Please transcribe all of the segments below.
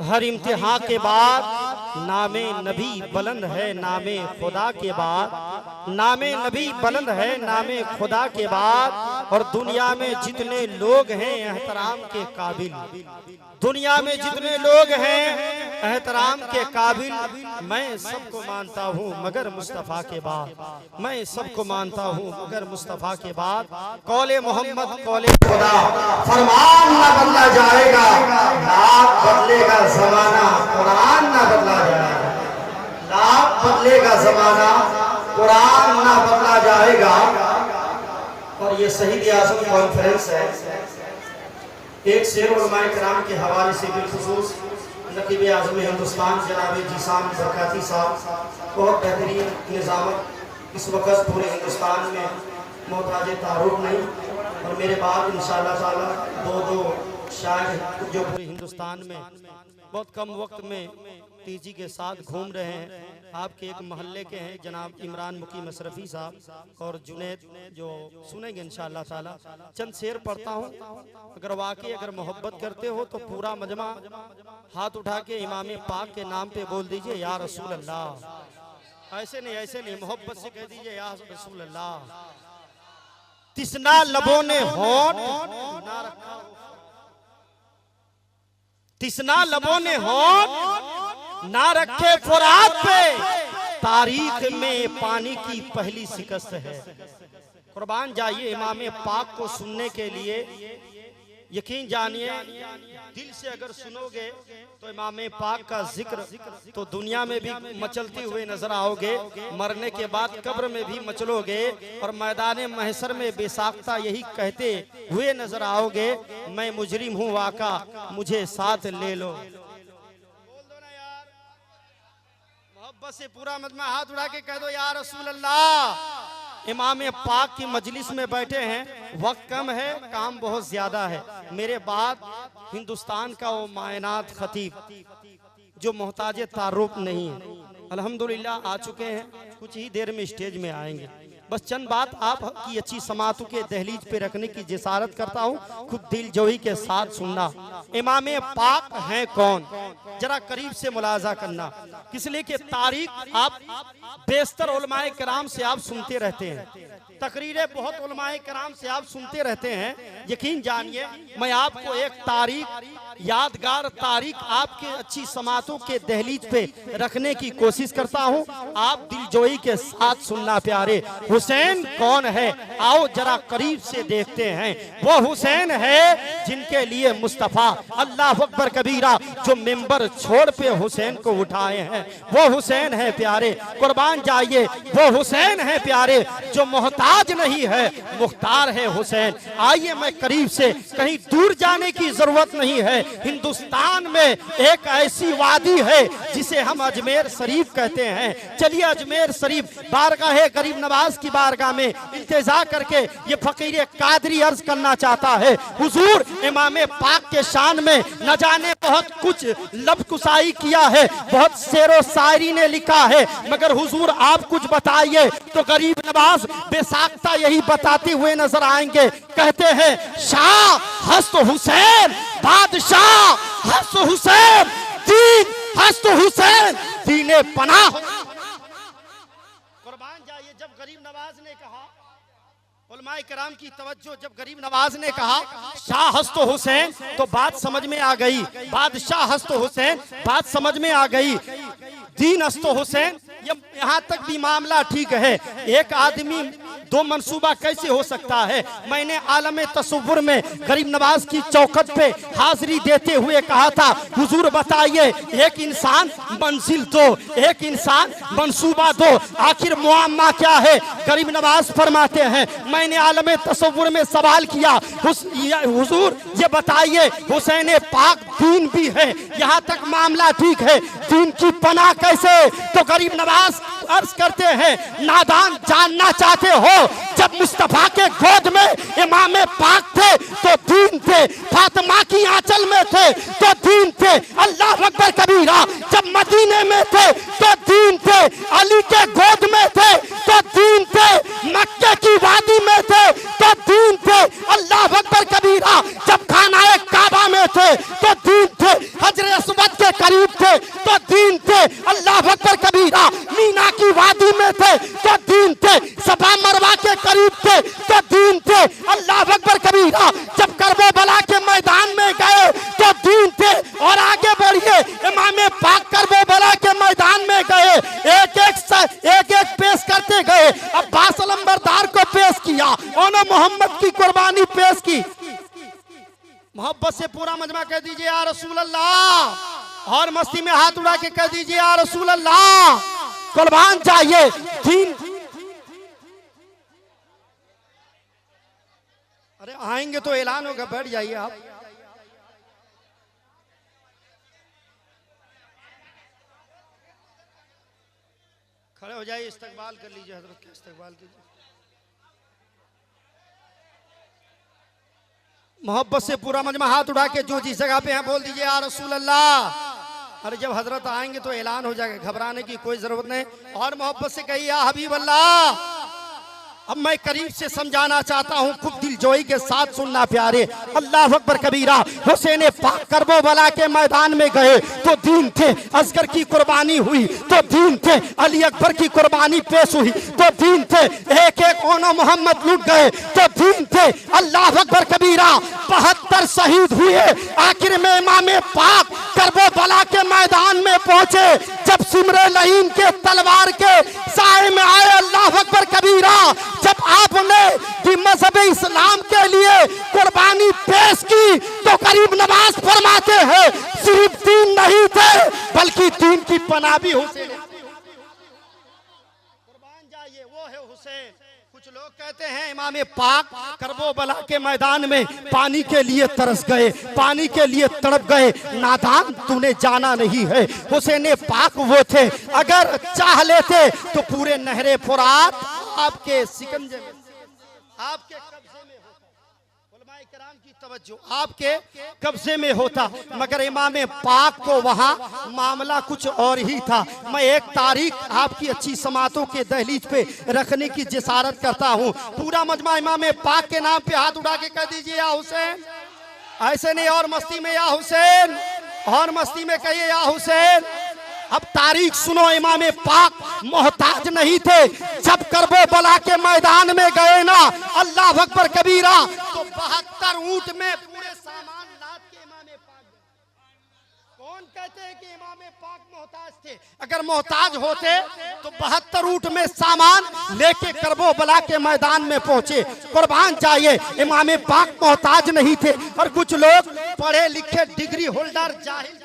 हर इम्तिहान के बाद नामे नबी बुलंद है नामे खुदा के बाद, नामे नबी बुलंद है नामे खुदा के बाद। और दुनिया में जितने लोग हैं एहतराम के काबिल, दुनिया में जितने लोग हैं एहतराम के काबिल, मैं सबको मानता हूँ मगर मुस्तफ़ा के बाद, मैं सबको मानता हूँ मगर मुस्तफ़ा के बाद। कौले मोहम्मद कौले खुदा, फरमान ना बदला जाएगा, लाख बदलेगा जमाना, कुरान ना बदला जाएगा। लाख बदलेगा जमाना, कुरान ना बदला जाएगा। और ये शहीद आज़म कॉन्फ्रेंस है, एक शेर उलमाए किराम के हवाले से बिलखुसूस नकीब आज़म हिंदुस्तान जनाब जिसाम बरकाती साहब बहुत बेहतरीन निज़ामत इस वक्त पूरे हिंदुस्तान में मोहताज तारुफ नहीं। और मेरे बाद इंशाअल्लाह ताला दो शायर जो पूरे हिंदुस्तान में बहुत कम वक्त में तेजी के साथ घूम रहे हैं, आपके एक मोहल्ले के हैं जनाब इमरान मुकीम अशरफी साहब और जुनैद, जो सुनेंगे इंशाअल्लाह ताला। चंद शेर पढ़ता हूँ, अगर वाकई अगर मोहब्बत करते हो तो पूरा मजमा हाथ उठा के इमाम पाक के नाम पे बोल दीजिए या रसूल अल्लाह। ऐसे नहीं, मोहब्बत से कह दीजिए या रसूल अल्लाह। तिसना लबों ने होंठ ना रखा, तिसना लबों ने होंठ ना रखे फुरात पे, तारीख में पानी की पहली शिकस्त है। कुर्बान जाइए इमाम पाक को सुनने के लिए, यकीन जानिए दिल से अगर सुनोगे तो इमाम पाक का जिक्र तो दुनिया में भी मचलते हुए नजर आओगे, मरने के बाद कब्र में भी मचलोगे और मैदान महशर में बेसाख्ता यही कहते हुए नजर आओगे, मैं मुजरिम हूँ वाका मुझे साथ ले लो। मोहब्बत से पूरा मजमा हाथ उठा के कह दो या रसूल अल्लाह। इमाम पाक की मजलिस में बैठे हैं, वक्त कम है, काम बहुत ज्यादा है। मेरे बाद हिंदुस्तान का वो मायनात खतीब जो मोहताज तारुफ नहीं है, अल्हम्दुलिल्लाह आ चुके हैं, कुछ ही देर में स्टेज में आएंगे। बस चंद बात आपकी अच्छी समातों के दहलीज पे रखने की जिसारत करता हूँ, खुद दिल जोई के साथ सुनना। इमाम पाक हैं कौन, जरा करीब से मुलाजा करना, इसलिए कि तारीख आप बेशतर उलमाए किराम से आप सुनते रहते हैं, तकरीरें बहुत उलमाए किराम से आप सुनते रहते हैं। यकीन जानिए मैं आपको एक तारीख, यादगार तारीख आपके अच्छी समातों के दहलीज पे रखने की कोशिश करता हूँ, आप दिलजोई के साथ सुनना प्यारे। हुसैन कौन है, आओ जरा करीब से देखते हैं। वो हुसैन है जिनके लिए मुस्तफ़ा अल्लाह अकबर कबीरा जो मिंबर छोड़ पे हुसैन को उठाए हैं, वो हुसैन है प्यारे। कुर्बान जाइए वो हुसैन है प्यारे जो मोहताज नहीं है, मुख्तार है हुसैन। आइए मैं करीब से, कहीं दूर जाने की जरूरत नहीं है। हिंदुस्तान में एक ऐसी वादी है जिसे हम अजमेर शरीफ कहते हैं। चलिए अजमेर शरीफ बारगाह गरीब नवाज की बारगाह में इंतजार करके ये फकीर कादरी अर्ज करना चाहता है, हुजूर इमाम पाक के शान में न जाने बहुत कुछ लबकुसाई किया है, बहुत शेरो शायरी ने लिखा है, मगर हुजूर आप कुछ बताइए। तो गरीब नवाज बेसाख्ता यही बताते हुए नजर आएंगे, कहते हैं शाह हस्त हुसैन, बादशाह हस्त हुसैन, दीन हस्त हुसैन, दीने पनाह। कुर्बान जाइए जब गरीब नवाज ने कहा, उलमाए किराम की तवज्जो, जब गरीब नवाज ने कहा शाह हस्त हुसैन तो बात समझ में आ गई, बादशाह हस्त हुसैन बात समझ में आ गई, दीन हस्त हुसैन यहाँ तक भी मामला ठीक है। एक आदमी दो मंसूबा कैसे हो सकता है। मैंने आलम तसव्वुर में गरीब नवाज की चौखट पे हाजिरी देते हुए कहा था, हुजूर बताइए एक इंसान मंजिल दो, एक इंसान मंसूबा दो, आखिर मुआम्मा क्या है। गरीब नवाज फरमाते हैं मैंने आलम तसव्वुर में सवाल किया, हुजूर ये बताइए हुसैन पाक दीन भी है, यहाँ तक मामला ठीक है, दीन की पनाह कैसे। तो गरीब नवाज अर्ज करते हैं नादान जानना चाहते हो, जब मुस्तफा के गोद में इमाम पाक थे तो दीन थे, फातिमा की आंचल में थे तो दीन थे, अल्लाह अकबर कबीरा जब मदीने में थे तो दीन थे, अली के गोद में थे तो दीन थे, मक्के की वादी में थे तो दीन थे, अल्लाह अकबर कबीरा जब खानाए काबा में थे तो दीन थे, हजरे अस्वद के करीब थे तो दीन थे, अल्लाह अकबर कबीरा। मीना की वादी में थे तो दीन थे, सफा मरवा के करीब थे तो दीन थे, अल्लाह अकबर कबीरा। जब करबला के मैदान में गए तो दीन थे। और आगे बढ़िए, इमाम पाक करबला के मैदान में गए, एक एक पेश करते गए। अब्बास अलंबरदार को पेश किया, और मोहम्मद की कुर्बानी पेश की। मोहब्बत से पूरा मजमा कह दीजिए या रसूल अल्लाह, और मस्ती में हाथ उड़ा के कह दीजिए या रसूल अल्लाह। कुर्बान चाहिए दीन। अरे आएंगे तो ऐलान होगा, बैठ जाइए आप। खड़े हो जाइए, इस्तकबाल कर लीजिए, हजरत का इस्तकबाल कीजिए। मोहब्बत से पूरा मजमा हाथ उठा के जो जिस जगह पे हैं बोल दीजिए या रसूल अल्लाह। अरे जब हजरत आएंगे तो ऐलान हो जाएगा, घबराने की कोई जरूरत नहीं। और मोहब्बत से कहिए या हबीब अल्लाह। अब मैं करीब से समझाना चाहता हूँ, खूब दिलजोई के साथ सुनना प्यारे। अल्लाह अकबर कबीरा। हुसैन पाक करबला के मैदान में गए तो दीन थे, असगर की कुर्बानी हुई तो दीन थे, अली अकबर की कुर्बानी पेश हुई तो दीन थे, एक एक ओनो मोहम्मद लुट गए तो दीन थे, अल्लाह अकबर कबीरा। 72 शहीद हुए। आखिर में इमाम पाक करबला के मैदान में पहुंचे। जब सिमरे लहीम के तलवार के साए में आए, अल्लाह अकबर कबीरा, जब आपने मज़हब इस्लाम के लिए कुर्बानी पेश की तो करीब नमाज फरमाते हैं, सिर्फ दीन नहीं थे बल्कि दीन की पनाह भी हुसैन। कुर्बान जाइए, वो है हुसैन। कुछ लोग कहते हैं इमाम पाक करबला के मैदान में पानी के लिए तरस गए, पानी के लिए तड़प गए। नादान, तूने जाना नहीं है, हुसैन पाक वो थे, अगर चाह लेते तो पूरे नहरे फुरात आपके सिकंजे में, आपके कब्जे में होता। उलमाए किराम की तवज्जो, आपके कब्जे में होता। मगर इमाम पाक को वहां मामला कुछ और ही था। मैं एक तारीख आपकी अच्छी समातों के दहलीज पे रखने की जिसारत करता हूं। पूरा मजमा इमाम पाक के नाम पे हाथ उठा के कह दीजिए या हुसैन। ऐसे नहीं, और मस्ती में या हुसैन, और मस्ती में कहिए या हुसैन। अब तारीख सुनो, इमाम पाक मोहताज नहीं थे। जब करबला के मैदान में गए ना, अल्लाह अकबर कबीरा, तो 72 ऊंट में पूरे सामान लाद के इमाम पाक। कौन कहते हैं कि इमाम पाक मोहताज थे? अगर मोहताज होते तो 72 ऊंट में सामान लेके करबला के मैदान में पहुंचे। कुर्बान चाहिए, इमाम पाक मोहताज नहीं थे। और कुछ लोग पढ़े लिखे डिग्री होल्डर जाहिल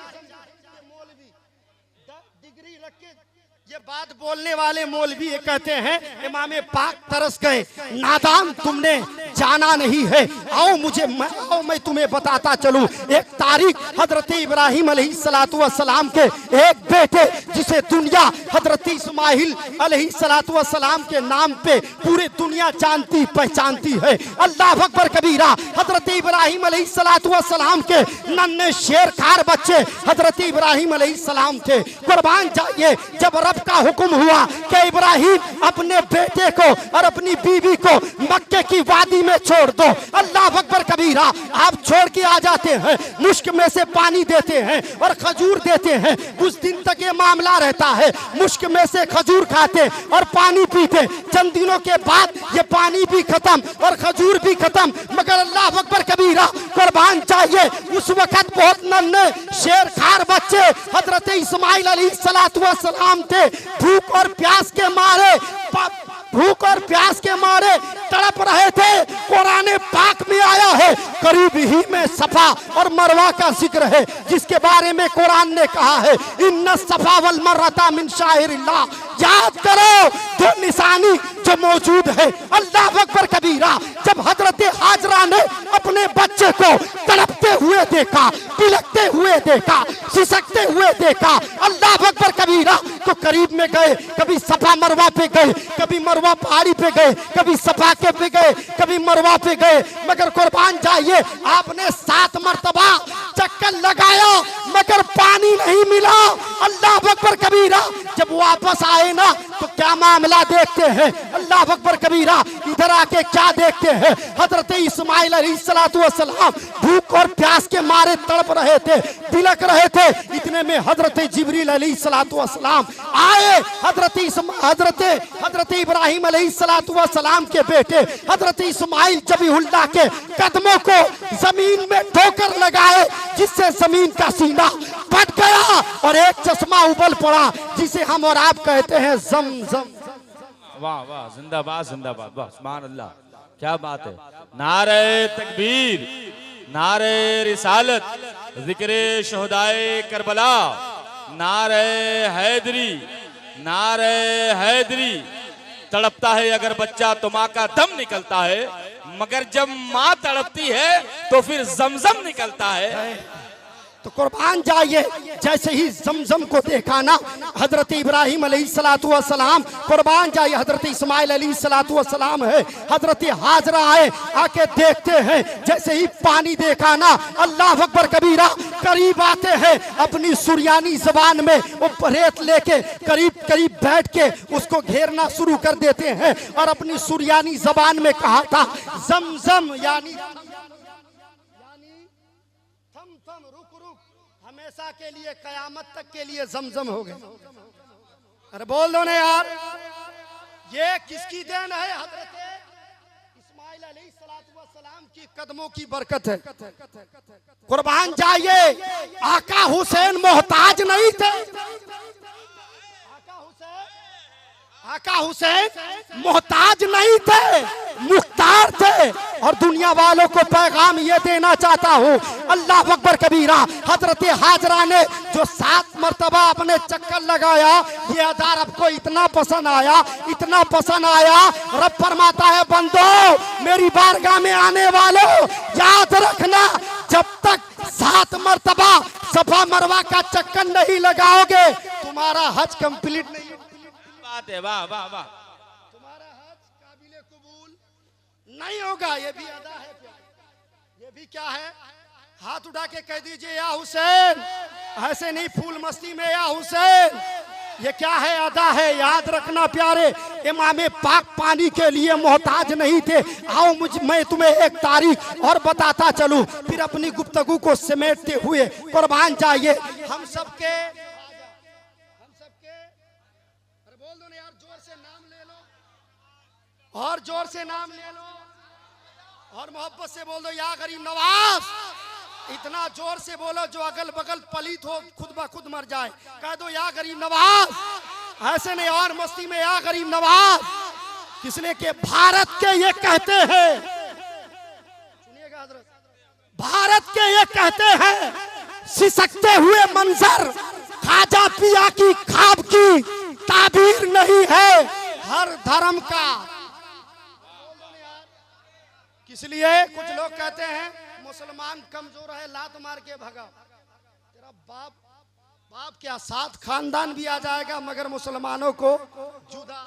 ये बात बोलने वाले मौलवी ये कहते हैं इमाम पाक तरस गए। नादान, तुमने जाना नहीं है। आओ मैं तुम्हें बताता चलूं। एक तारीख हजरत इब्राहिम अलैहिस्सलातु वस्सलाम के एक बेटे, जिसे दुनिया हजरत इस्माइल अलैहिस्सलातु वस्सलाम के नाम पे पूरी दुनिया जानती पहचानती है। अल्लाह अकबर कबीरा। हजरत इब्राहिम अलैहिस्सलातु वस्सलाम के नन्हे शेरखार बच्चे हजरत इब्राहिम अलैहिस्सलाम थे। कुर्बान जाइए, जब रब का हुक्म हुआ कि इब्राहिम अपने बेटे को और अपनी बीवी को मक्के की वादी में छोड़ दो, अल्लाह अकबर कबीरा, आप छोड़ के आ जाते हैं। मुश्क में से पानी देते हैं और खजूर देते हैं। कुछ दिन तक ये मामला रहता है, मुश्क में से खजूर खाते और पानी पीते। चंद दिनों के बाद ये पानी भी खत्म और खजूर भी खत्म। मगर अल्लाह अकबर कबीरा, कुर्बान चाहिए, उस वक्त बहुत नन्हे शेरखार बच्चे हजरत इस्माइल अलैहिस्सलातु वस्सलाम थे। भूख और प्यास के मारे तड़प रहे थे। कुरान पाक में आया है, करीब ही में सफा और मरवा का जिक्र है, जिसके बारे में कुरान ने कहा है इन्ना सफा वल मरवा मिन शाइरिल्लाह। याद करो जो निशानी जो मौजूद है। अल्लाह अकबर कबीरा। जब हजरत हाजरा ने अपने बच्चे को तड़पते हुए देखा, बिलखते हुए देखा, सिसकते हुए देखा, अल्लाह अकबर कबीरा, तो करीब में गए। कभी सफा मरवा पे गए, कभी मरवा पहाड़ी पे गए, कभी सफा के पे गए, कभी मरवा पे गए। मगर कुर्बान जाइए, आपने 7 मरतबा चक्कर लगाया मगर पानी नहीं मिला। अल्लाह अकबर कबीरा। जब वापस आए ना तो क्या मामला देखते हैं, अल्लाह अकबर कबीरा। इधर आके क्या देखते हैं, हजरत इस्माइल अलैहिस्सलाम भूख और प्यास के मारे तड़प रहे थे, बिलक रहे थे। इतने में हजरत जिब्रील अलैहिस्सलाम आए। हजरत इब्राहिम अलैहिस्सलाम के बेटे हजरत इस्माइल जबीहुल्लाह के कदमों को जमीन में ठोकर लगाए, जिससे जमीन का सीना फट गया और एक चश्मा उबल पड़ा, जिसे हम और आप कहते हैं ज़मज़म। वाह वाह, जिंदाबाद जिंदाबाद, वाह सुभान अल्लाह, क्या बात है। नारे तकबीर, नारे रिसालत, जिक्रे शहदाए करबला, नारे हैदरी, नारे हैदरी। तड़पता है अगर बच्चा तो माँ का दम निकलता है, मगर जब माँ तड़पती है तो फिर जमजम निकलता है। तो कुर्बान जाइए, जैसे ही जमजम को देखा ना हजरत इब्राहिम अलैहिस्सलाम, कुर्बान जाइए हजरत इस्माइल अलैहिस्सलाम है, हजरत हाजरा आए, आके देखते हैं। जैसे ही पानी देखा ना, अल्लाह अकबर कबीरा, करीब आते हैं, अपनी सुरयानी जबान में वो रेत लेके करीब करीब बैठ के उसको घेरना शुरू कर देते हैं और अपनी सुरयानी जबान में कहा था जमजम, यानी हमेशा के लिए, कयामत तक के लिए जमजम हो गए। अरे बोल दो ना यार, ये किसकी देन है? हजरत इस्माइल अलैहिस्सलाम की कदमों की बरकत है। कुर्बान जाइए, आका हुसैन मोहताज नहीं थे। आका हुसैन मोहताज नहीं थे, मुख्तार थे। और दुनिया वालों को पैगाम ये देना चाहता हूँ, अल्लाह अकबर कबीरा। हजरत हाजरा ने जो 7 मरतबा अपने चक्कर लगाया, ये अदा रब को इतना पसंद आया, इतना पसंद आया। रब फरमाता है, बंदो मेरी बारगाह में आने वालों, याद रखना, जब तक 7 मरतबा सफा मरवा का चक्कर नहीं लगाओगे, तुम्हारा हज कंप्लीट नहीं। बात है, वाह वाह वाह, तुम्हारा हज काबिले कबूल नहीं होगा। ये भी अदा है, ये भी क्या है? हाथ उठा के कह दीजिए या हुसैन, ऐसे नहीं फूल मस्ती में या हुसैन। ये क्या है? अदा है। याद रखना प्यारे, इमाम पाक पानी के लिए मोहताज नहीं थे। आओ मैं तुम्हें एक तारीख और बताता चलूं, फिर अपनी गुफ्तगू को समेटते हुए कुर्बान जाइए। हम सबके बोल दो ना यार, जोर से नाम ले लो, और जोर से नाम ले लो, और मोहब्बत से बोल दो या गरीब नवाज। इतना जोर से बोलो जो अगल बगल पलीत हो खुद ब खुद मर जाए। कह दो या गरीब नवाज, ऐसे नहीं और मस्ती में या गरीब नवाज। किसने के? भारत के ये कहते हैं, सुनिएगा हजरत, भारत के ये कहते हैं, सिसकते हुए मंजर खाजा पिया की ख्वाब की ताबीर नहीं है हर धर्म का। किस लिए? कुछ लोग कहते हैं मुसलमान कमजोर है, लात मार के भगा। तेरा बाप क्या 7 खानदान भी आ जाएगा, मगर मुसलमानों को जुदा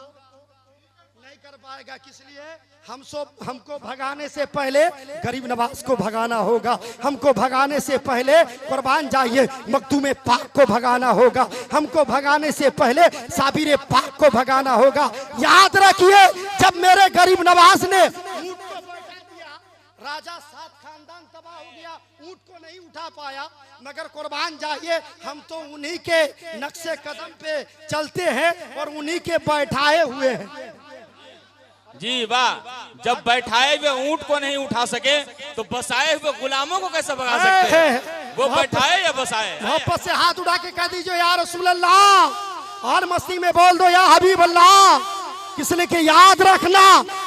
नहीं कर पाएगा। किस लिए? हमको भगाने से पहले गरीब नवाज को भगाना होगा, हमको भगाने से पहले कुर्बान जाइए मखदूम पाक को भगाना होगा, हमको भगाने से पहले साबिर पाक को भगाना होगा। याद रखिए, जब मेरे गरीब नवाज ने राजा 7 खानदान तबाह हो गया, ऊंट को नहीं उठा पाया, मगर कुर्बान जाइए हम तो उन्हीं के नक्शे कदम पे चलते हैं और उन्हीं के बैठाए हुए हैं। जी वाह, जब बैठाए हुए ऊंट को नहीं उठा सके तो बसाए हुए गुलामों को कैसे भगा सकते हैं? वो बैठाए या बसाए? मोहब्बत से हाथ उठा के कह दीजिए या रसूल अल्लाह, और मस्ती में बोल दो या हबीब अल्लाह। किसने के? याद रखना,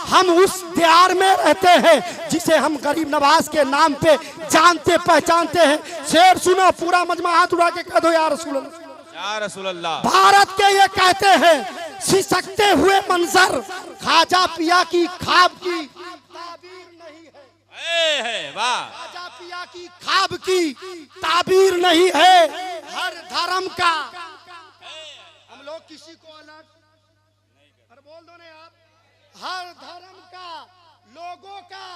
हम उस दियार में रहते हैं जिसे हम गरीब नवाज के नाम पे जानते पहचानते हैं। शेर सुनो, पूरा मजमा हाथ उठा के कह दो या रसूल अल्लाह, या रसूल अल्लाह। भारत के ये कहते हैं, सिसकते हुए मंजर खाजा पिया की ख्वाब की ताबीर नहीं है। वाह, खाजा पिया की ख्वाब की ताबीर नहीं है हर धर्म का। हम लोग किसी को अलग, अरे बोल दो ना यार, हर धर्म का लोगों का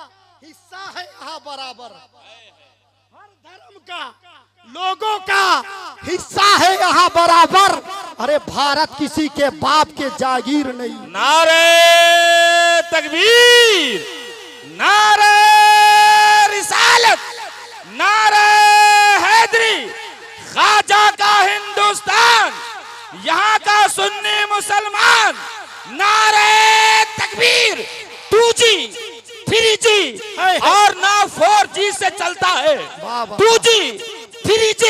हिस्सा है यहाँ बराबर। धर्म का, लोगों का हिस्सा है यहाँ बराबर। अरे भारत किसी के बाप के जागीर नहीं। नारे तकबीर, नारे रिसालत, नारे हैदरी, ख्वाजा का हिंदुस्तान, यहाँ का सुन्नी मुसलमान। नारे तकबीर। 2G 3G और ना 4G से चलता है। 2G 3G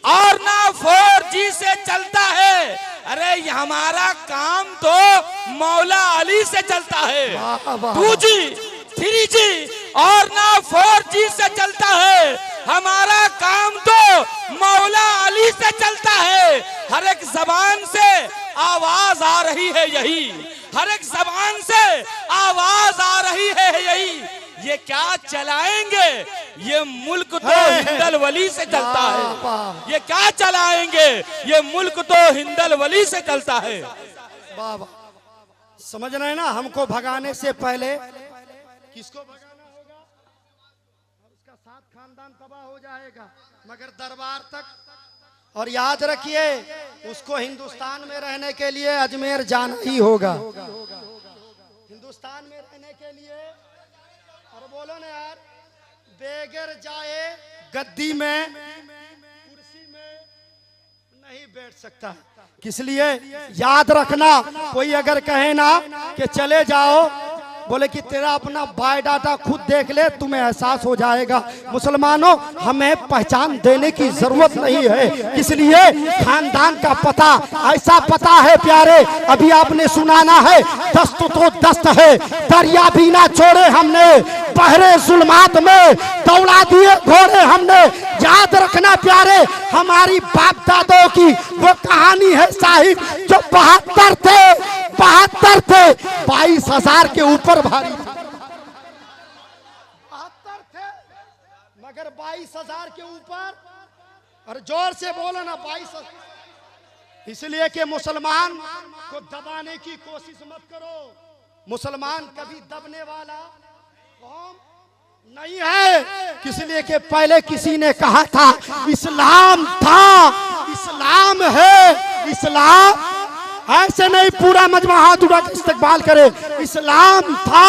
और ना 4G से चलता है। अरे ये हमारा काम तो मौला अली से चलता है। 2G 3G और ना 4G से चलता है। हमारा काम तो मौला अली से चलता है। हर एक जबान से आवाज आ रही है यही, हर एक जबान से आवाज आ रही है यही। ये क्या चलाएंगे? ये मुल्क तो हिंदल वली से चलता है। ये क्या चलाएंगे? ये मुल्क तो हिंदल वली से चलता है। बाबा समझ रहे हैं ना, हमको भगाने से पहले किसको भगाना होगा? और उसका साथ खानदान तबाह हो जाएगा, मगर दरबार तक। और याद रखिए, उसको हिंदुस्तान में रहने के लिए अजमेर जाना ही होगा। हिंदुस्तान में रहने के लिए, और बोलो ना यार, बेगर जाए गद्दी में, कुर्सी में नहीं बैठ सकता। किस लिए? याद रखना, कोई अगर कहे ना कि चले जाओ, बोले कि तेरा अपना बायोडाटा खुद देख ले, तुम्हें एहसास हो जाएगा। मुसलमानों, हमें पहचान देने की जरूरत नहीं है, इसलिए खानदान का पता ऐसा पता है प्यारे। अभी आपने सुनाना है, दस्त तो दस्त है, दरिया भी ना छोड़े हमने, बहरे जुल्मात में दौड़ा दिए घोड़े हमने। याद रखना प्यारे, हमारी बाप दादों की वो कहानी है साहिब, जो 72 थे, 72 थे, 22,000 के ऊपर भारी था। 72 थे मगर 22,000 के ऊपर। और जोर से बोलो ना, 22,000। इसलिए कि मुसलमान को दबाने की कोशिश मत करो। मुसलमान कभी दबने वाला कौम नहीं है। इसलिए कि पहले किसी ने कहा था इस्लाम था, इस्लाम है, इस्लाम। ऐसे नहीं, पूरा मजमा हाथ उठा के इस्तकबाल करे। इस्लाम था,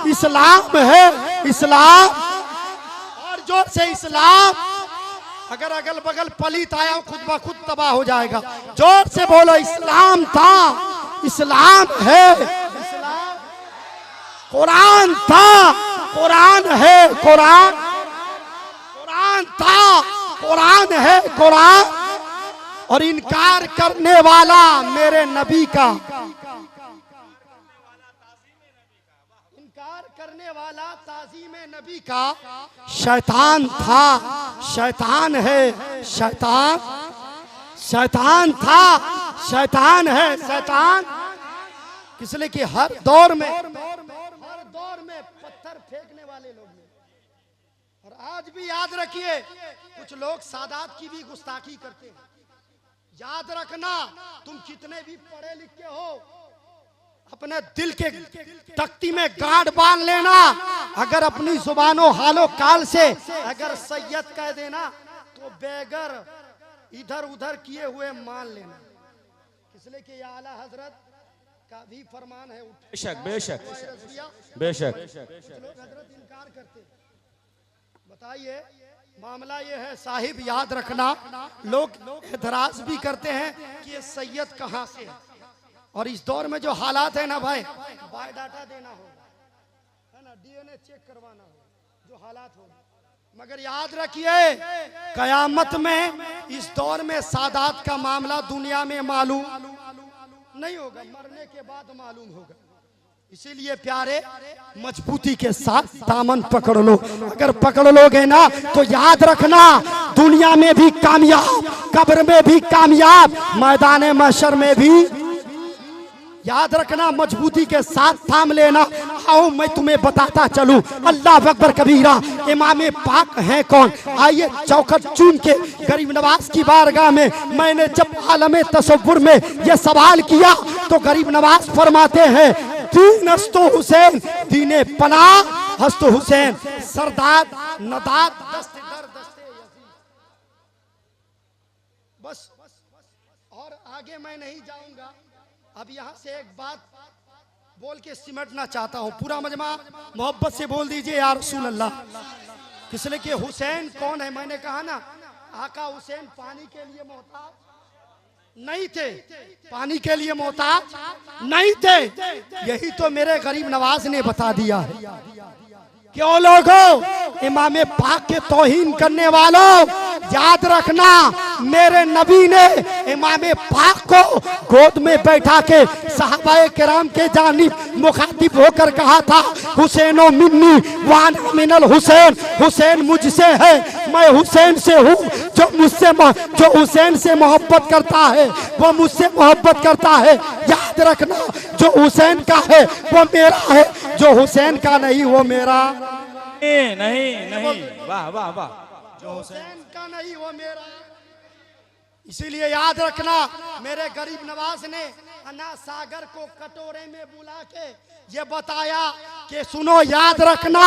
इस्लाम है, इस्लाम। और जोर से इस्लाम। अगर अगल बगल पलीत आया खुद ब खुद तबाह हो जाएगा। जोर से बोलो, इस्लाम था, इस्लाम है, इस्लाम। कुरान था, कुरान है, कुरान। कुरान था, कुरान है, कुरान। और इनकार करने वाला मेरे नबी का, इनकार करने वाला ताज़ीम नबी का शैतान था, शैतान है, शैतान। शैतान था, शैतान है, शैतान। इसलिए कि हर दौर में पत्थर फेंकने वाले लोग हैं। और आज भी याद रखिए, कुछ लोग सादात की भी गुस्ताखी करते हैं। याद रखना, तुम कितने भी पढ़े लिखे हो, अपने दिल के तख्ती में गांठ बांध लेना। अगर अपनी जुबानों हालो काल से अगर सैयद कह देना, तो बेगर इधर उधर किए हुए मान लेना। इसलिए कि आला हजरत का भी फरमान है। बेशक बेशक बेशक। लोग हजरत इनकार करते। बताइए, मामला ये है साहिब, याद रखना, लोग एतराज भी करते हैं कि ये सैयद कहाँ से है। और इस दौर में जो हालात है ना भाई, बायोडाटा देना होगा, है ना, DNA चेक करवाना होगा, जो हालात होगा। मगर याद रखिए, कयामत में इस दौर में सादात का मामला दुनिया में मालूम नहीं होगा, मरने के बाद मालूम होगा। इसीलिए प्यारे, मजबूती के साथ दामन पकड़ लो। अगर पकड़ लोगे ना, तो याद रखना, दुनिया में भी कामयाब, कब्र में भी कामयाब, मैदान महशर में भी। याद रखना, मजबूती के साथ थाम लेना। आओ मैं तुम्हें बताता चलूं, अल्लाह अकबर कबीरा, इमाम पाक है कौन। आइए चौखट चूम के गरीब नवाज की बारगाह में, मैंने जब आलम तसव्वुर में ये सवाल किया, तो गरीब नवाज फरमाते हैं, दीन हस्तो हुसैन, दीने पना हस्तो हुसैन, सरदार नदात दस्ते दर दस्ते बस और आगे मैं नहीं जाऊंगा। अब यहाँ से एक बात बोल के सिमटना चाहता हूँ। पूरा मजमा मोहब्बत से बोल दीजिए या रसूल अल्लाह। इसलिए कि हुसैन कौन है? मैंने कहा ना, आका हुसैन पानी के लिए मोहताज नहीं थे, पानी के लिए मोहताज नहीं थे। यही तो मेरे गरीब नवाज ने बता दिया है। क्यों लोगों, इमाम पाक के तौहीन करने वालों, याद रखना मेरे नबी ने इमाम पाक को गोद में बैठा के सहाबाए किराम के जानिब मुखातिब होकर कहा था, हुसैनो मिन्नी वाना मिनल हुसैन, हुसैन मुझसे है, मैं हुसैन से हूँ। जो हुसैन से मोहब्बत करता है वो मुझसे मोहब्बत करता है। याद रखना, जो हुसैन का है वो मेरा है, जो हुसैन का नहीं वो मेरा नहीं। वाह वाह वाह। जो हुसैन का नहीं वो मेरा। इसीलिए याद रखना, मेरे गरीब नवाज ने अन्ना सागर को कटोरे में बुला के ये बताया कि सुनो, याद रखना,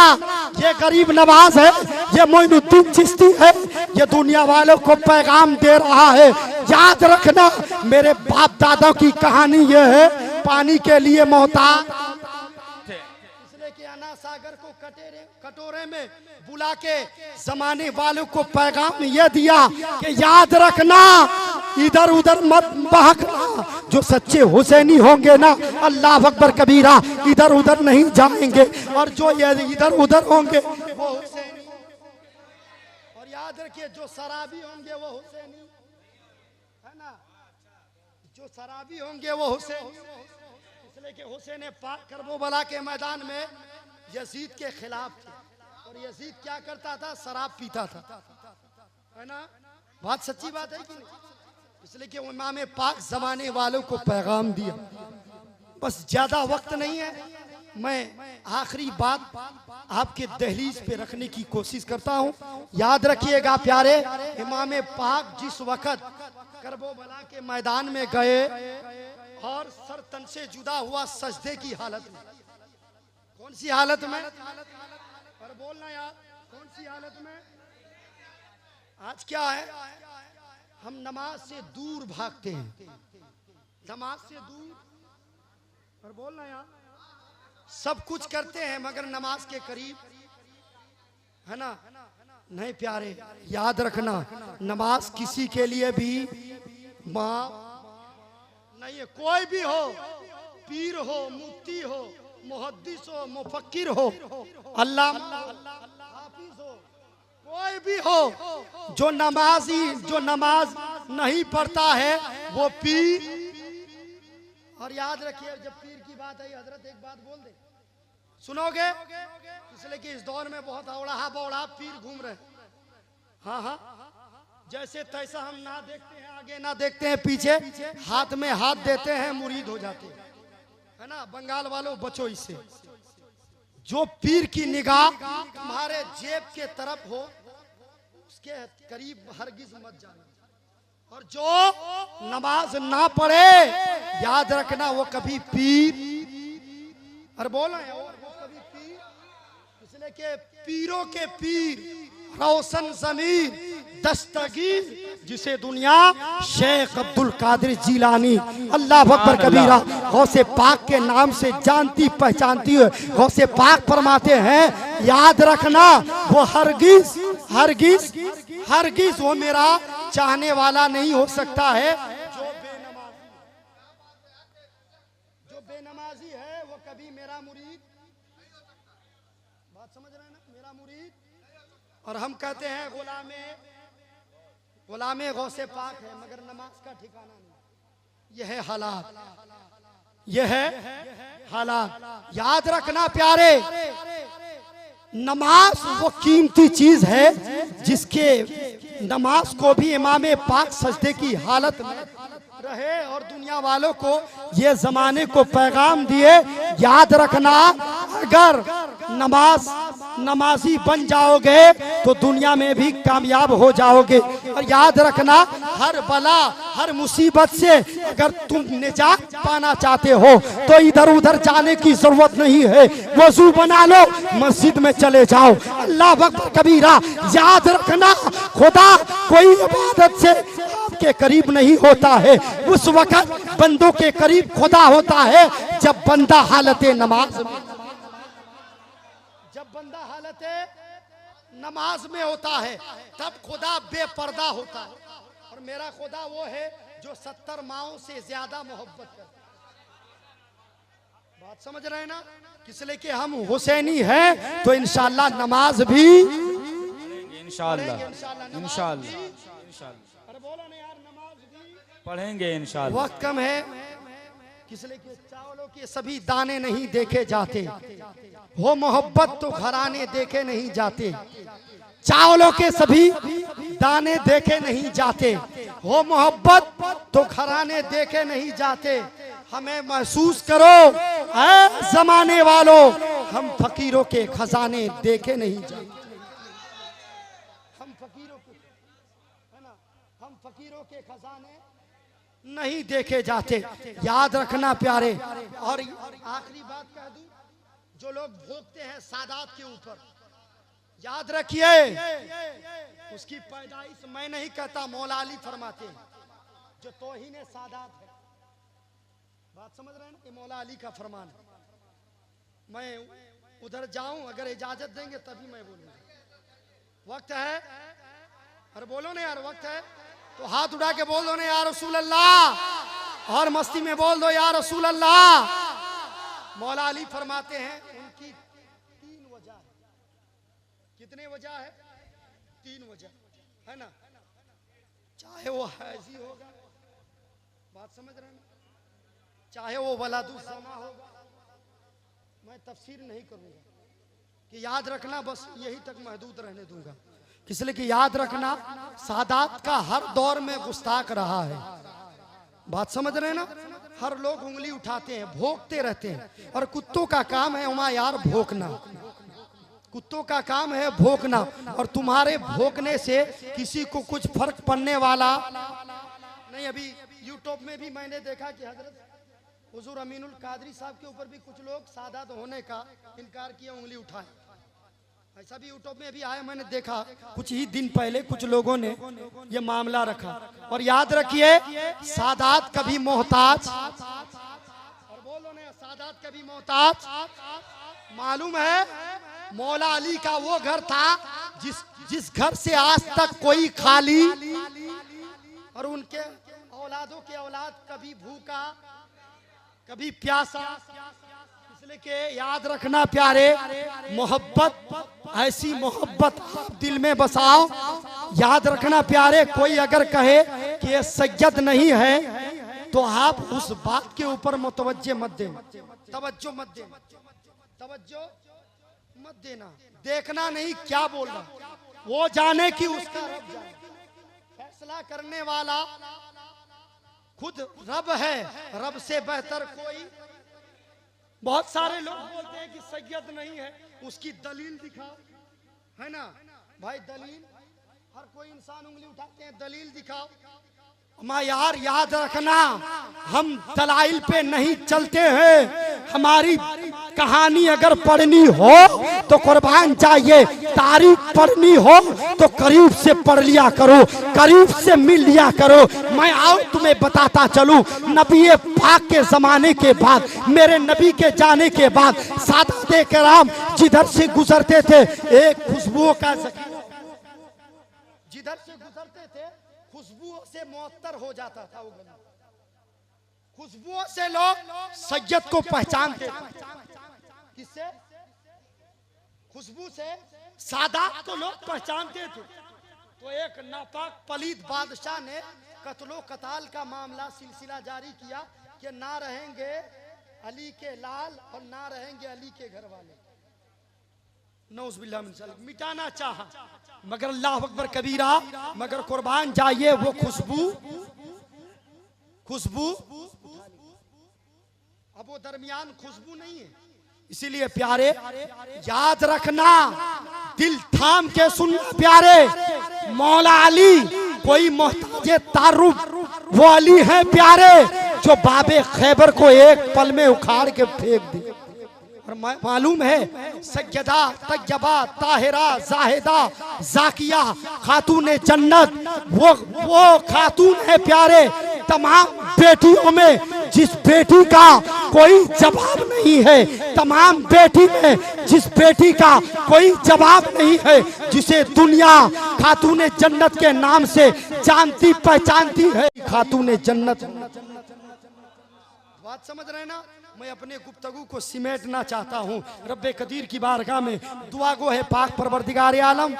ये गरीब नवाज है, ये मोइनुद्दीन चिश्ती है, ये दुनिया वालों को पैगाम दे रहा है। याद रखना, मेरे बाप दादा की कहानी ये है, पानी के लिए मोहताज, इसलिए कि अन्ना सागर को कटोरे में बुला के जमाने वालों को पैगाम यह दिया कि याद रखना, इधर उधर मत बहकना। जो सच्चे हुसैनी होंगे ना, अल्लाह अकबर कबीरा, इधर उधर नहीं जाएंगे, और जो इधर उधर होंगे वो हुसैनी। और याद रखिए, जो शराबी होंगे वो हुसैनी है ना, जो शराबी होंगे वो हुसैनी। इसलिए कि हुसैन पाक करबला के मैदान में यजीद के खिलाफ थे, और यजीद क्या करता था? शराब पीता था, है ना? बात सच्ची बात है कि नहीं? इसलिए कि इमाम पाक जमाने वालों को पैगाम दिया। बस ज्यादा वक्त नहीं है, मैं आखिरी बात आपके दहलीज पे रखने की कोशिश करता हूँ। याद रखिएगा प्यारे, इमाम पाक जिस वक्त करबला के मैदान में गए और सर तन से जुदा हुआ सजदे की हालत में। कौन सी हालत में? पर बोलना यार, कौन सी हालत में? आज क्या है, हम नमाज से दूर भागते हैं, नमाज से दूर, पर बोलना यार, सब कुछ करते हैं मगर नमाज के करीब, है ना? नहीं प्यारे, याद रखना, नमाज किसी के लिए भी माफ नहीं है। कोई भी हो, पीर हो, मुफ्ती हो, मुहद्दिस हो, मुफक्किर हो, अल्लाह हाफिज हो, कोई भी हो, जो नमाज नहीं पढ़ता है वो पीर। और याद रखिए, जब पीर की बात आई, हजरत एक बात बोल दे, सुनोगे? इसलिए कि इस दौर में बहुत अवड़ा बौड़ा पीर घूम रहे। हाँ हाँ, जैसे तैसा हम ना देखते हैं आगे, ना देखते हैं पीछे, हाथ में हाथ देते हैं, मुरीद हो जाते हैं, है ना? बंगाल वालों बचो इससे। जो पीर की निगाह तुम्हारे जेब के तरफ हो, उसके करीब हरगिज मत जाना। और जो नमाज ना पढ़े, याद रखना, वो कभी पीर, और बोला है वो कभी पीर, इसलिए कि पीरों के पीर रोशन ज़मीर दस्तगीर, जिसे दुनिया शेख अब्दुल कादिर जिलानी अल्लाह अकबर कबीरा गौसे पाक के नाम से जानती पहचानती है। गौसे पाक फरमाते हैं, याद रखना, वो हरगिज हरगिज हरगिज वो मेरा चाहने वाला नहीं हो सकता है। जो बेनमाजी है वो कभी मेरा मुरीद, बात समझ रहे हैं ना, मेरा मुरीद। और हम कहते हैं गुलामे गौसे पाक है, मगर नमाज का ठिकाना नहीं। यह है हालात, यह है हालात। याद रखना प्यारे, नमाज वो कीमती चीज है जिसके नमाज को भी इमाम पाक सजदे की हालत में रहे और दुनिया वालों को ये जमाने को पैगाम दिए। याद रखना, अगर नमाजी बन जाओगे तो दुनिया में भी कामयाब हो जाओगे। और याद रखना, हर बला हर मुसीबत से अगर तुम निजात पाना चाहते हो तो इधर उधर जाने की जरूरत नहीं है, वजू बना लो, मस्जिद में चले जाओ, अल्लाह अकबर कबीरा। याद रखना, खुदा कोई इबादत से के करीब नहीं होता है, उस वक्त बंदों के करीब खुदा होता है जब बंदा हालत नमाज में, जब बंदा हालत नमाज में होता है तब खुदा बेपर्दा होता है। और मेरा खुदा वो है जो 70 माओं से ज्यादा मोहब्बत करता है। बात समझ रहे हैं ना? इसलिए कि हम हुसैनी हैं तो इंशाअल्लाह नमाज भी इंशाअल्लाह अरे बोलो ना यार, नमाज भी पढ़ेंगे इंशाअल्लाह। वक्त कम है, इसलिए कि चावलों के सभी दाने नहीं देखे जाते, हो मोहब्बत तो घराने देखे नहीं जाते। चावलों के सभी दाने देखे नहीं जाते, हो मोहब्बत तो घराने देखे नहीं जाते। हमें महसूस करो ऐ जमाने वालों, हम फकीरों के खजाने देखे नहीं जाते। हम फकीरों के, है ना, हम फकीरों के खजाने नहीं देखे जाते। याद रखना प्यारे। और आखिरी बात कह दूं, जो लोग भोगते हैं सादात के ऊपर, याद रखिए उसकी पैदाइश मैं नहीं कहता, मौला अली फरमाते हैं जो तौहीन सादात है। बात समझ रहे हैं ना? ये मौला अली का फरमान है। मैं उधर जाऊं, अगर इजाजत देंगे तभी मैं बोलूंगा। वक्त है, अरे बोलो ना यार, वक्त है तो हाथ उठा के बोल दो ना या रसूल अल्लाह, और मस्ती में बोल दो या रसूल अल्लाह। मौला अली फरमाते हैं उनकी 3 वजह है। कितने वजह है? 3 वजह है ना। चाहे वो हैजी होगा, बात समझ रहे हैं, चाहे वो वलादुज़्ज़ना होगा, मैं तफसीर नहीं करूंगा कि याद रखना, बस यही तक महदूद रहने दूंगा। इसलिए कि याद रखना सादात का हर दौर में गुस्ताख रहा है। बात समझ रहे हैं ना? हर लोग उंगली उठाते हैं, भोंकते रहते हैं, और कुत्तों का काम है उमा यार भोंकना, कुत्तों का काम है भोंकना। और तुम्हारे भोंकने से किसी को कुछ फर्क पड़ने वाला नहीं। अभी यूट्यूब में भी मैंने देखा कि हजरत हुजूर अमीनुल कादरी साहब के ऊपर भी कुछ लोग सादात होने का इनकार किया, उंगली उठाए। ऐसा भी यूट्यूब में भी आया, मैंने देखा कुछ ही दिन पहले कुछ लोगों ने ये मामला रखा। और याद रखिए सादात कभी मोहताज, और बोलो ना सादात कभी मोहताज। मालूम है मौला अली का वो घर था जिस घर से आज तक कोई खाली, और उनके औलादों के औलाद कभी भूखा कभी प्यासा। इसलिए कि याद रखना प्यारे, मोहब्बत ऐसी मोहब्बत आप दिल में बसाओ। याद रखना प्यारे, कोई अगर कहे कि ये सैयद नहीं है तो आप उस बात के ऊपर मुतवज्जे मत देना, तवज्जो मत देना, तवज्जो मत देना। देखना नहीं क्या बोल रहा, वो जाने कि उसका रब जाने। फैसला करने वाला खुद रब है, रब से बेहतर कोई। बहुत सारे लोग बोलते हैं कि सैयद नहीं है, उसकी दलील दिखाओ, है ना भाई? दलील हर कोई इंसान उंगली उठाते हैं, दलील दिखाओ। माँ यार याद रखना, हम दलाइल पे नहीं चलते हैं। हमारी कहानी अगर पढ़नी हो तो कुर्बान चाहिए, तारीख पढ़नी हो तो करीब से पढ़ लिया करो, करीब से मिल लिया करो। मैं आओ तुम्हें बताता चलूं, नबी पाक के जमाने के बाद, मेरे नबी के जाने के बाद सादाते किराम जिधर से गुजरते थे एक खुशबुओं का, जिधर से गुजरते थे खुशबुओं से मुअत्तर हो जाता था वो गली। खुशबुओं से लोग सैयद को पहचानते थे। किससे? खुशबू से सादात को लोग पहचानते थे। तो एक नापाक पलीद बादशाह ने कत्लो कताल का मामला सिलसिला जारी किया कि ना रहेंगे अली के लाल और ना रहेंगे अली के घर वाले। नौज़ुबिल्लाह मिन ज़ालिक, मिटाना चाहा मगर अल्लाह अकबर कबीरा, मगर कुर्बान जाइए वो खुशबू, खुशबू अब वो दरमियान खुशबू नहीं है। इसीलिए प्यारे याद रखना, दिल थाम के सुन प्यारे, मौला अली कोई मोहताज तारुफ, वो अली है प्यारे जो बाबे खैबर को एक पल में उखाड़ के फेंक दे। और मालूम है सैयदा तैयबा ताहिरा जाहिदा जाकिया खातून जन्नत वो खातून है प्यारे तमाम बेटियों में जिस बेटी का कोई जवाब नहीं है, तमाम बेटी में जिस बेटी का कोई जवाब नहीं है, जिसे दुनिया खातून जन्नत के नाम से जानती पहचानती है। खातून जन्नत, बात समझ रहे ना। मैं अपने गुफ्तगू को सिमेटना चाहता हूँ रब्बे कदीर की बारगाह में। दुआ गो है पाक परवरदिगार आलम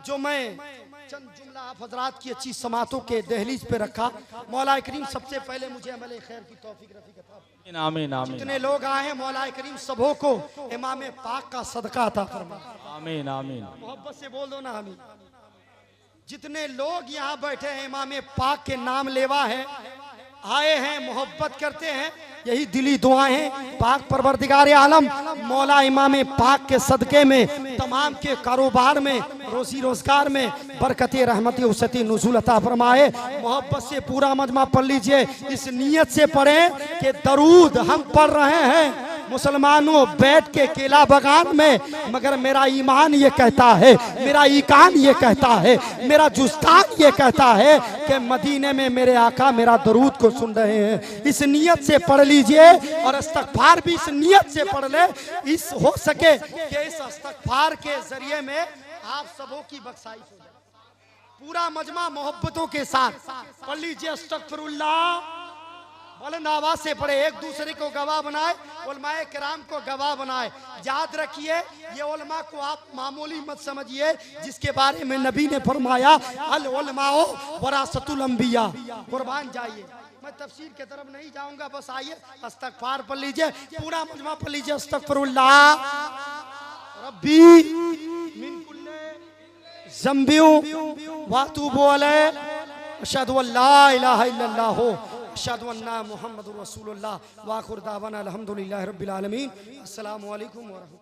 जो मैं चंद जुमला आप हजरात की अच्छी समातों के दहलीज पे रखा। मौला करीम सबसे पहले मुझे अमल खैर की तौफीक रफीक अता। आमीन आमीन। जितने लोग आए हैं मौला करीम सबों को इमाम पाक का सदका अता फरमा। आमीन आमीन। मोहब्बत से बोल दो ना आमीन। जितने लोग यहाँ बैठे हैं इमाम पाक के नाम लेवा है, आए हैं, मोहब्बत करते हैं, यही दिली दुआएं हैं। पाक परवरदिगार आलम मौला इमाम पाक के सदके में तमाम के कारोबार में रोजी रोजगार में बरकत रहमती उसती नुज़ूल अता फरमाए। मोहब्बत से पूरा मजमा पढ़ लीजिए, इस नियत से पढ़ें कि दरूद हम पढ़ रहे हैं मुसलमानों बैठ के केला बगान में, मगर मेरा ईमान ये कहता है, मेरा ईकान ये कहता है, मेरा जुस्तान ये कहता है कि मदीने में मेरे आका मेरा दरूद को सुन रहे हैं। इस नियत से पढ़ लीजिए और इस्तगफार भी इस नियत से पढ़ ले, इस हो सके कि इस इस्तगफार के जरिए में आप सबों की बख्शाइश हो जाए। पूरा मजमा मोहब्बतों के साथ पढ़ लीजिए अस्तगफिरुल्लाह, बुलंद आवाज से पढ़े, एक दूसरे को गवाह बनाए, उलमाए किराम को गवाह बनाए। याद रखिए ये उलमा को आप मामूली मत समझिए, जिसके बारे में नबी ने फरमाया अल उलमाओ वरासतुल अंबिया। कुर्बान जाइए, मैं तफसीर की तरफ नहीं जाऊंगा, बस आइए इस्तगफार पढ़ लीजिए, पूरा मजमा पढ़ लीजिए। अस्तगफिरुल्लाह रब्बी मिन कुल्ली ज़ंबिन व अतूबु अलैहि अशहदु अल्ला इलाहा इल्लल्लाह अशहदु अन्ना मुहम्मदुर रसूलुल्लाह व आखिर दावाना अल्हम्दुलिल्लाहि रब्बिल आलमीन। अस्सलामु अलैकुम व रहमतुल्लाह।